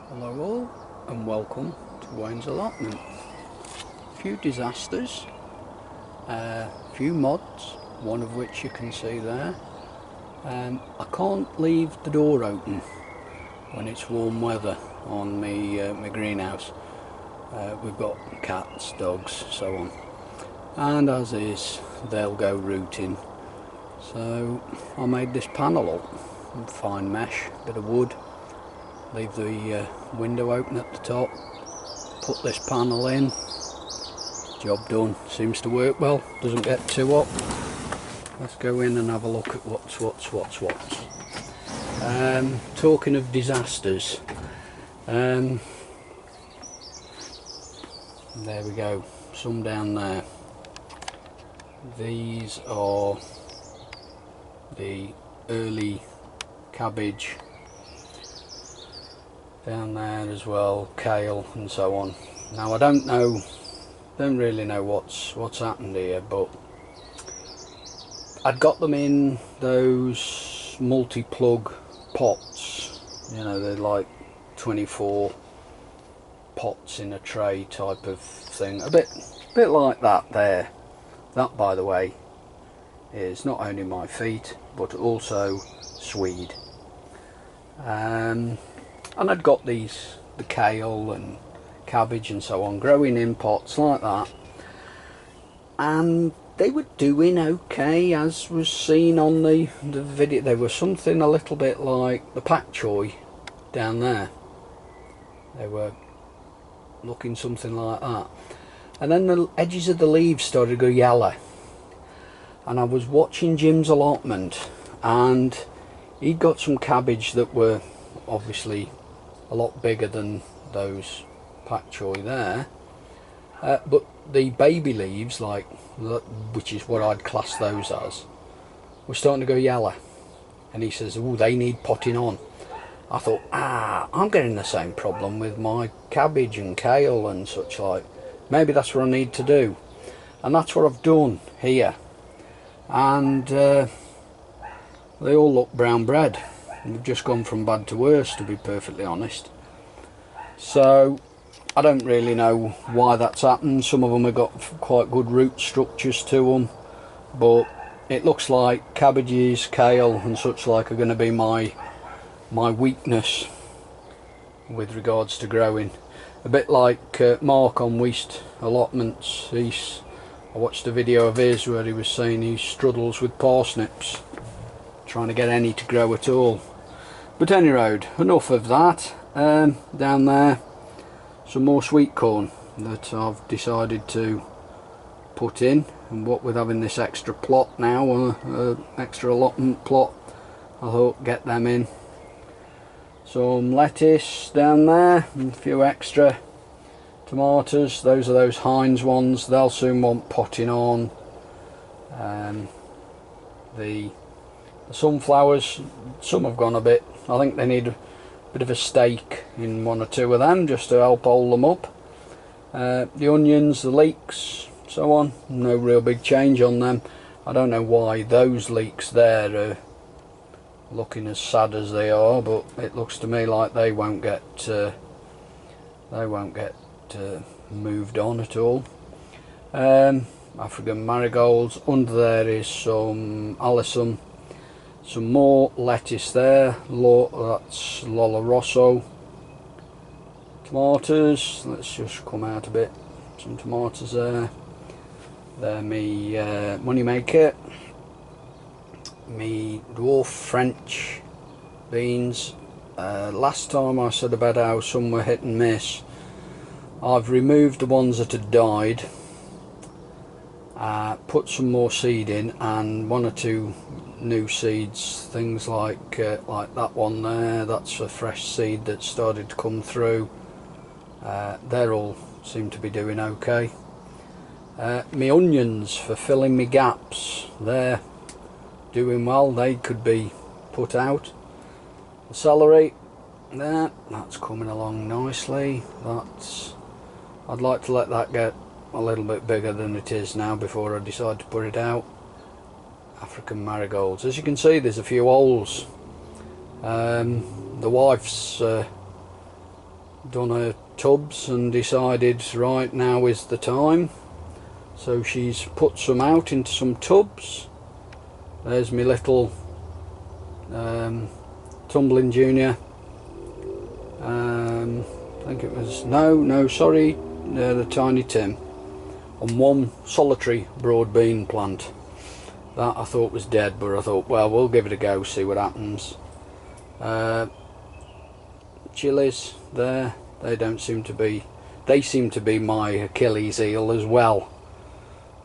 Hello all and welcome to Wayne's Allotment. A few disasters, a few mods, one of which you can see there. I can't leave the door open when it's warm weather on my greenhouse. We've got cats, dogs, so on, and as is, they'll go rooting. So I made this panel up, fine mesh, bit of wood. Leave the window open at the top, put this panel in, job done. Seems to work well, doesn't get too hot. Let's go in and have a look at what's. Talking of disasters, there we go, some down there. These are the early cabbage. Down there as well, kale and so on. Now I don't really know what's happened here, but I'd got them in those multi-plug pots. You know, they're like 24 pots in a tray type of thing. A bit like that there. That, by the way, is not only my feet but also Swede. And I'd got the kale and cabbage and so on growing in pots like that, and they were doing okay, as was seen on the video. They were something a little bit like the pak choy down there. They were looking something like that, and then the edges of the leaves started to go yellow, and I was watching Jim's allotment, and he'd got some cabbage that were obviously a lot bigger than those pak choy there, but the baby leaves, like, which is what I'd class those as, were starting to go yellow, and he says, oh, they need potting on. I thought, I'm getting the same problem with my cabbage and kale and such like. Maybe that's what I need to do, and that's what I've done here, and they all look brown bread. They've just gone from bad to worse, to be perfectly honest. So I don't really know why that's happened. Some of them have got quite good root structures to them, but it looks like cabbages, kale and such like are going to be my weakness with regards to growing. A bit like Mark on West Allotments. I watched a video of his where he was saying he struggles with parsnips, trying to get any to grow at all. But any road, enough of that. Down there, some more sweet corn that I've decided to put in, and what with having this extra plot now, extra allotment plot, I thought get them in. Some lettuce down there, and a few extra tomatoes. Those are those Heinz ones, they'll soon want potting on. The sunflowers, some have gone a bit, I think they need a bit of a stake in one or two of them just to help hold them up. The onions, the leeks, so on, no real big change on them. I don't know why those leeks there are looking as sad as they are, but it looks to me like they won't get moved on at all. African marigolds. Under there is some alyssum. Some more lettuce there, that's Lola Rosso. Tomatoes, let's just come out a bit. Some tomatoes there. They're me money maker. Me dwarf French beans. Last time I said about how some were hit and miss. I've removed the ones that had died. Put some more seed in, and one or two new seeds, things like that one there, that's a fresh seed that started to come through. They all seem to be doing okay. My onions for filling me gaps, they're doing well, they could be put out. The celery there, that's coming along nicely. I'd like to let that get a little bit bigger than it is now before I decide to put it out. African marigolds, as you can see, there's a few holes. The wife's done her tubs and decided right now is the time. So she's put some out into some tubs. There's my little tumbling junior. I think it was, no, sorry, the Tiny Tim. And one solitary broad bean plant. That I thought was dead, but I thought, well, we'll give it a go, see what happens. Chilies there, they seem to be my Achilles heel as well.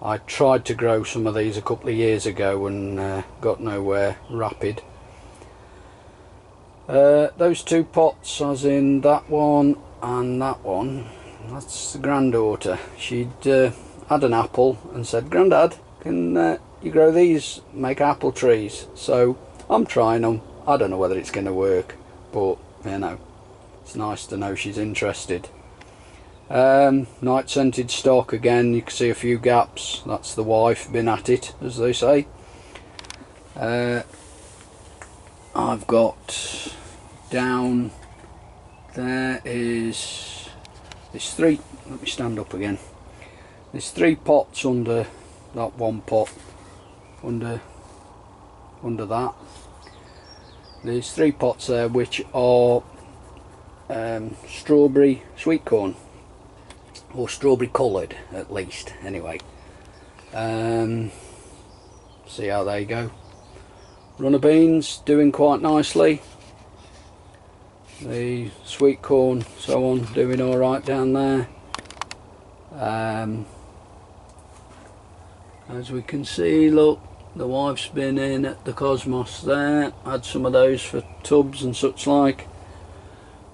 I tried to grow some of these a couple of years ago and got nowhere rapid. Those two pots, as in that one and that one, that's the granddaughter. She'd had an apple and said, "Grandad, can you grow these, make apple trees?" So I'm trying them. I don't know whether it's going to work, but you know, it's nice to know she's interested. Night scented stock again, you can see a few gaps. That's the wife been at it, as they say. I've got down there is there's three, let me stand up again, there's 3 pots under that one pot, under that there's 3 pots there which are strawberry sweet corn, or strawberry coloured at least, anyway. See how they go. Runner beans doing quite nicely. The sweet corn, so on, doing alright down there. As we can see, look, the wife's been in at the Cosmos there, had some of those for tubs and such like.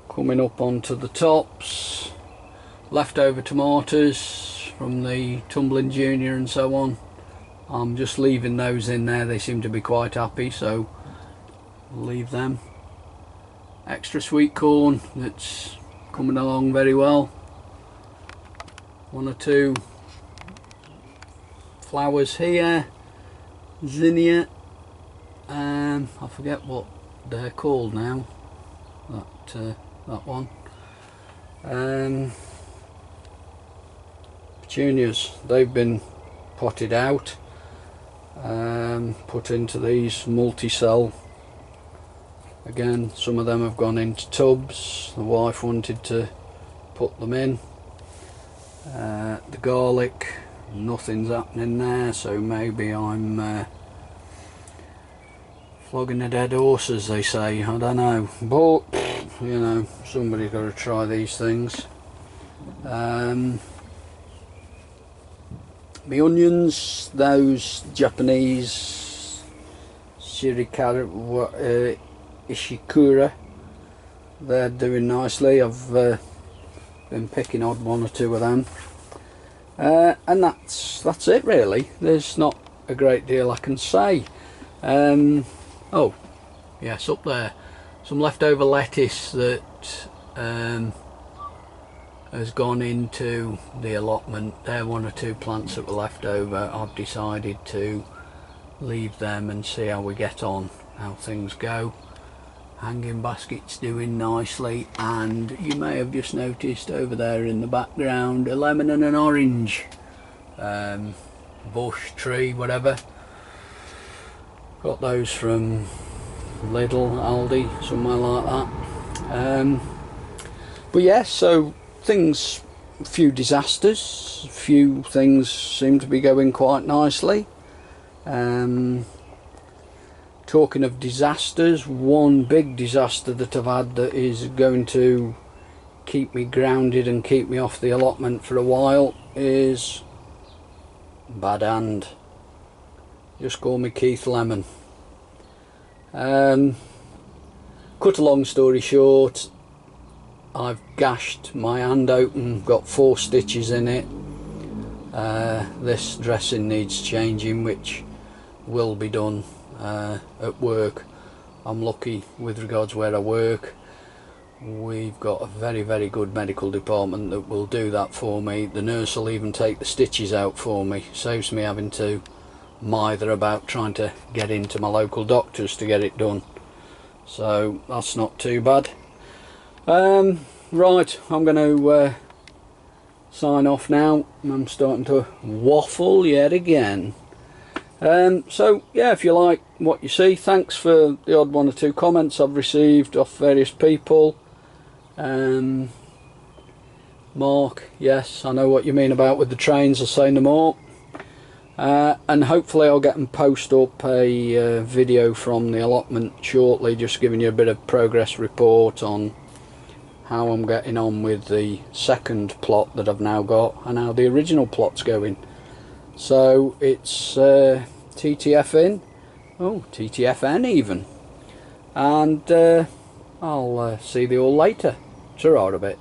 Coming up onto the tops. Leftover tomatoes from the Tumbling Junior and so on. I'm just leaving those in there, they seem to be quite happy, so we'll leave them. Extra sweet corn that's coming along very well. 1 or 2 flowers here. Zinnia, I forget what they're called now, that one. Petunias, they've been potted out, put into these multi-cell. Again, some of them have gone into tubs. The wife wanted to put them in. The garlic, nothing's happening there, so maybe I'm flogging a dead horse, as they say. I don't know, but you know, somebody's got to try these things. My onions, those Japanese shirikara, ishikura, they're doing nicely. I've been picking odd 1 or 2 of them, and that's it really. There's not a great deal I can say. Oh yes, up there some leftover lettuce that has gone into the allotment. They're 1 or 2 plants that were left over. I've decided to leave them and see how we get on, how things go. Hanging basket's doing nicely, and you may have just noticed over there in the background a lemon and an orange bush, tree, whatever. Got those from Lidl, Aldi, somewhere like that. But yeah, so things, a few disasters, a few things seem to be going quite nicely. Talking of disasters, one big disaster that I've had that is going to keep me grounded and keep me off the allotment for a while is bad hand. Just call me Keith Lemon. Cut a long story short, I've gashed my hand open, got 4 stitches in it. This dressing needs changing, which will be done at work. I'm lucky with regards where I work. We've got a very, very good medical department that will do that for me. The nurse will even take the stitches out for me. Saves me having to mither about trying to get into my local doctors to get it done. So that's not too bad. right, I'm going to sign off now. I'm starting to waffle yet again. So yeah, if you like what you see, thanks for the odd one or two comments I've received off various people. Mark, yes, I know what you mean about with the trains, I'll say no more. And hopefully I'll get and post up a video from the allotment shortly, just giving you a bit of progress report on how I'm getting on with the second plot that I've now got and how the original plot's going. So it's TTF in, oh, TTFN even, and I'll see you all later. Ta-ra a bit.